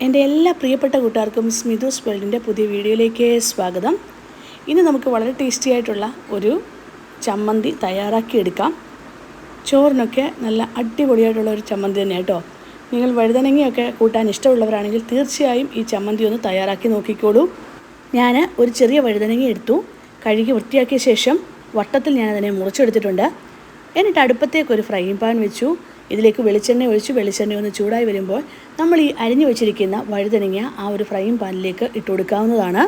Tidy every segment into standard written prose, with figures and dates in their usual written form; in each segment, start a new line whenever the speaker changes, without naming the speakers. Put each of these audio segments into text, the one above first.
എൻ്റെ എല്ലാ പ്രിയപ്പെട്ട കൂട്ടുകാർക്കും സ്മിതൂസ് വേൾഡിൻ്റെ പുതിയ വീഡിയോയിലേക്ക് സ്വാഗതം. ഇന്ന് നമുക്ക് വളരെ ടേസ്റ്റി ആയിട്ടുള്ള ഒരു ചമ്മന്തി തയ്യാറാക്കിയെടുക്കാം. ചോറിനൊക്കെ നല്ല അടിപൊളിയായിട്ടുള്ള ഒരു ചമ്മന്തി തന്നെ കേട്ടോ. നിങ്ങൾ വഴുതനങ്ങയൊക്കെ കൂട്ടാൻ ഇഷ്ടമുള്ളവരാണെങ്കിൽ തീർച്ചയായും ഈ ചമ്മന്തി ഒന്ന് തയ്യാറാക്കി നോക്കിക്കോളൂ. ഞാൻ ഒരു ചെറിയ വഴുതനങ്ങ എടുത്തു, കഴുകി വൃത്തിയാക്കിയ ശേഷം വട്ടത്തിൽ ഞാനതിനെ മുറിച്ചെടുത്തിട്ടുണ്ട്. എന്നിട്ട് അടുപ്പത്തേക്ക് ഒരു ഫ്രൈയിങ് പാൻ വെച്ചു. ഇതിലേക്ക് വെളിച്ചെണ്ണ ഒഴിച്ച് വെളിച്ചെണ്ണ ഒന്ന് ചൂടായി വരുമ്പോൾ നമ്മൾ ഈ അരിഞ്ഞു വെച്ചിരിക്കുന്ന വഴുതനങ്ങ ആ ഒരു ഫ്രൈയിങ് പാനിലേക്ക് ഇട്ട് കൊടുക്കാവുന്നതാണ്.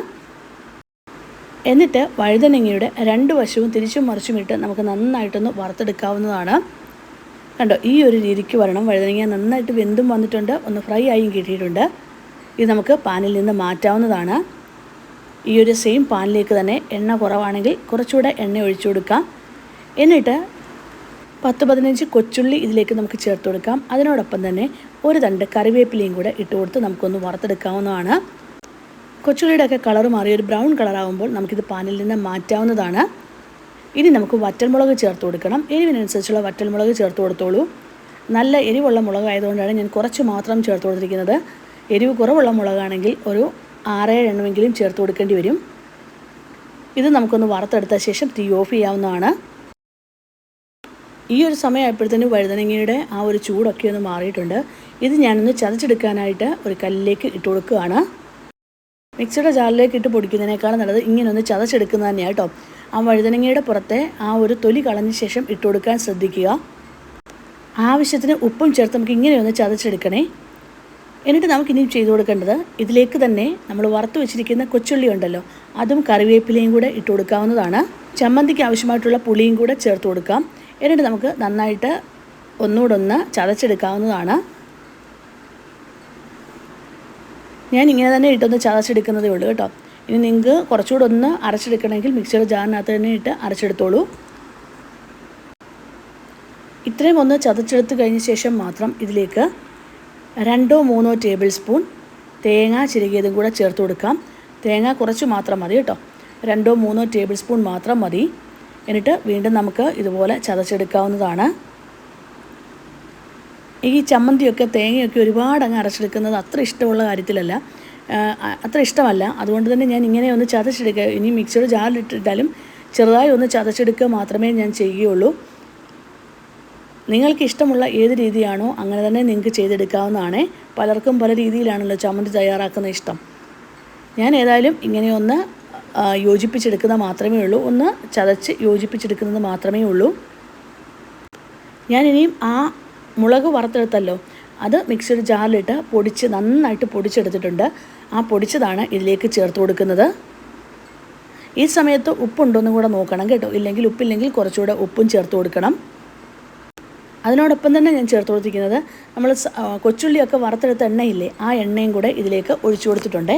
എന്നിട്ട് വഴുതനങ്ങയുടെ രണ്ട് വശവും തിരിച്ചും മറിച്ചും ഇട്ട് നമുക്ക് നന്നായിട്ടൊന്ന് വറുത്തെടുക്കാവുന്നതാണ്. കണ്ടോ, ഈ ഒരു രീതിക്ക് വരണം. വഴുതനങ്ങ നന്നായിട്ട് വെന്തും വന്നിട്ടുണ്ട്, ഒന്ന് ഫ്രൈ ആയും കിട്ടിയിട്ടുണ്ട്. ഇത് നമുക്ക് പാനിൽ നിന്ന് മാറ്റാവുന്നതാണ്. ഈ ഒരു സെയിം പാനിലേക്ക് തന്നെ എണ്ണ കുറവാണെങ്കിൽ കുറച്ചുകൂടെ എണ്ണ ഒഴിച്ചു കൊടുക്കാം. എന്നിട്ട് 10-15 കൊച്ചുള്ളി ഇതിലേക്ക് നമുക്ക് ചേർത്ത് കൊടുക്കാം. അതിനോടൊപ്പം തന്നെ ഒരു തണ്ട് കറിവേപ്പിലയും കൂടെ ഇട്ട് കൊടുത്ത് നമുക്കൊന്ന് വറുത്തെടുക്കാവുന്നതാണ്. കൊച്ചുള്ളിയുടെയൊക്കെ കളർ മാറി ഒരു ബ്രൗൺ കളറാകുമ്പോൾ നമുക്കിത് പാനിൽ നിന്ന് മാറ്റാവുന്നതാണ്. ഇനി നമുക്ക് വറ്റൽമുളക് ചേർത്ത് കൊടുക്കണം. എരിവിനനുസരിച്ചുള്ള വറ്റൽമുളക് ചേർത്ത് കൊടുത്തോളൂ. നല്ല എരിവുള്ള മുളകായതുകൊണ്ടാണ് ഞാൻ കുറച്ച് മാത്രം ചേർത്ത് കൊടുത്തിരിക്കുന്നത്. എരിവ് കുറവുള്ള മുളകാണെങ്കിൽ ഒരു 6-7 എണ്ണമെങ്കിലും ചേർത്ത് കൊടുക്കേണ്ടി വരും. ഇത് നമുക്കൊന്ന് വറുത്തെടുത്ത ശേഷം തീ ഓഫ് ചെയ്യാവുന്നതാണ്. ഈ ഒരു സമയമായപ്പോഴത്തേനും വഴുതനങ്ങയുടെ ആ ഒരു ചൂടൊക്കെ ഒന്ന് മാറിയിട്ടുണ്ട്. ഇത് ഞാനൊന്ന് ചതച്ചെടുക്കാനായിട്ട് ഒരു കല്ലിലേക്ക് ഇട്ട് കൊടുക്കുകയാണ്. മിക്സിയുടെ ജാറിലേക്ക് ഇട്ട് പൊടിക്കുന്നതിനേക്കാളും നല്ലത് ഇങ്ങനെ ഒന്ന് ചതച്ചെടുക്കുന്നത് തന്നെയാണ് കേട്ടോ. ആ വഴുതനങ്ങയുടെ പുറത്തെ ആ ഒരു തൊലി കളഞ്ഞ ശേഷം ഇട്ട് കൊടുക്കാൻ ശ്രദ്ധിക്കുക. ആവശ്യത്തിന് ഉപ്പും ചേർത്ത് നമുക്ക് ഇങ്ങനെ ഒന്ന് ചതച്ചെടുക്കണേ. എന്നിട്ട് നമുക്കിനി ചെയ്ത് കൊടുക്കേണ്ടത് ഇതിലേക്ക് തന്നെ നമ്മൾ വറുത്ത് വെച്ചിരിക്കുന്ന കൊച്ചുള്ളി ഉണ്ടല്ലോ, അതും കറിവേപ്പിലയും കൂടെ ഇട്ട് കൊടുക്കാവുന്നതാണ്. ചമ്മന്തിക്ക് ആവശ്യമായിട്ടുള്ള പുളിയും കൂടെ ചേർത്ത് കൊടുക്കാം. എന്നിട്ട് നമുക്ക് നന്നായിട്ട് ഒന്നുകൂടെ ചതച്ചെടുക്കാവുന്നതാണ്. ഞാൻ ഇങ്ങനെ തന്നെ ഇട്ടൊന്ന് ചതച്ചെടുക്കുന്നതേ ഉള്ളൂ കേട്ടോ. ഇനി നിങ്ങൾക്ക് കുറച്ചുകൂടെ ഒന്ന് അരച്ചെടുക്കണമെങ്കിൽ മിക്സിയുടെ ജാറിനകത്ത് തന്നെ ഇട്ട് അരച്ചെടുത്തോളൂ. ഇത്രയും ഒന്ന് ചതച്ചെടുത്ത് കഴിഞ്ഞ ശേഷം മാത്രം ഇതിലേക്ക് 2-3 ടേബിൾ സ്പൂൺ തേങ്ങ ചിരകിയതും കൂടെ ചേർത്ത് കൊടുക്കാം. തേങ്ങ കുറച്ച് മാത്രം മതി കേട്ടോ, 2-3 ടേബിൾ സ്പൂൺ മാത്രം മതി. എന്നിട്ട് വീണ്ടും നമുക്ക് ഇതുപോലെ ചതച്ചെടുക്കാവുന്നതാണ്. ഈ ചമ്മന്തിയൊക്കെ തേങ്ങയൊക്കെ ഒരുപാട് അങ്ങ് അരച്ചെടുക്കുന്നത് അത്ര ഇഷ്ടമുള്ള അത്ര ഇഷ്ടമല്ല. അതുകൊണ്ട് തന്നെ ഞാൻ ഇങ്ങനെ ഒന്ന് ചതച്ചെടുക്കുക. ഇനി മിക്സിയുടെ ജാറിലിട്ടിട്ടാലും ചെറുതായി ഒന്ന് ചതച്ചെടുക്കുക മാത്രമേ ഞാൻ ചെയ്യുകയുള്ളൂ. നിങ്ങൾക്ക് ഇഷ്ടമുള്ള ഏത് രീതിയാണോ അങ്ങനെ തന്നെ നിങ്ങൾക്ക് ചെയ്തെടുക്കാവുന്നതാണ്. പലർക്കും പല രീതിയിലാണല്ലോ ചമ്മന്തി തയ്യാറാക്കുന്ന ഇഷ്ടം. ഞാൻ ഏതായാലും ഇങ്ങനെയൊന്ന് യോജിപ്പിച്ചെടുക്കുന്നത് മാത്രമേ ഉള്ളൂ, ഒന്ന് ചതച്ച് യോജിപ്പിച്ചെടുക്കുന്നത് മാത്രമേ ഉള്ളൂ. ഞാനിനിയും ആ മുളക് വറുത്തെടുത്തല്ലോ, അത് മിക്സിയുടെ ജാറിലിട്ട് നന്നായിട്ട് പൊടിച്ചെടുത്തിട്ടുണ്ട്. ആ പൊടിച്ചതാണ് ഇതിലേക്ക് ചേർത്ത് കൊടുക്കുന്നത്. ഈ സമയത്ത് ഉപ്പുണ്ടോയെന്നും കൂടെ നോക്കണം കേട്ടോ. ഉപ്പില്ലെങ്കിൽ കുറച്ചുകൂടെ ഉപ്പും ചേർത്ത് കൊടുക്കണം. അതിനോടൊപ്പം തന്നെ ഞാൻ ചേർത്ത് കൊടുത്തിരിക്കുന്നത് നമ്മൾ കൊച്ചുള്ളിയൊക്കെ വറുത്തെടുത്ത എണ്ണയില്ലേ, ആ എണ്ണയും കൂടെ ഇതിലേക്ക് ഒഴിച്ചു കൊടുത്തിട്ടുണ്ട്.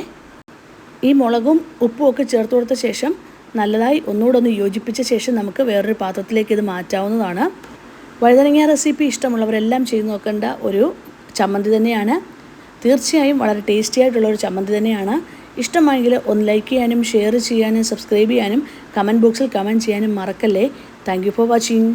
ഈ മുളകും ഉപ്പും ഒക്കെ ചേർത്ത് കൊടുത്ത ശേഷം നല്ലതായി ഒന്നുകൂടെ ഒന്ന് യോജിപ്പിച്ച ശേഷം നമുക്ക് വേറൊരു പാത്രത്തിലേക്ക് ഇത് മാറ്റാവുന്നതാണ്. വഴുതനങ്ങ റെസിപ്പി ഇഷ്ടമുള്ളവരെല്ലാം ചെയ്ത് നോക്കേണ്ട ഒരു ചമ്മന്തി തന്നെയാണ്. തീർച്ചയായും വളരെ ടേസ്റ്റി ആയിട്ടുള്ളൊരു ചമ്മന്തി തന്നെയാണ്. ഇഷ്ടമായെങ്കിൽ ഒന്ന് ലൈക്ക് ചെയ്യാനും ഷെയർ ചെയ്യാനും സബ്സ്ക്രൈബ് ചെയ്യാനും കമൻറ്റ് ബോക്സിൽ കമൻറ്റ് ചെയ്യാനും മറക്കല്ലേ. Thank you for watching.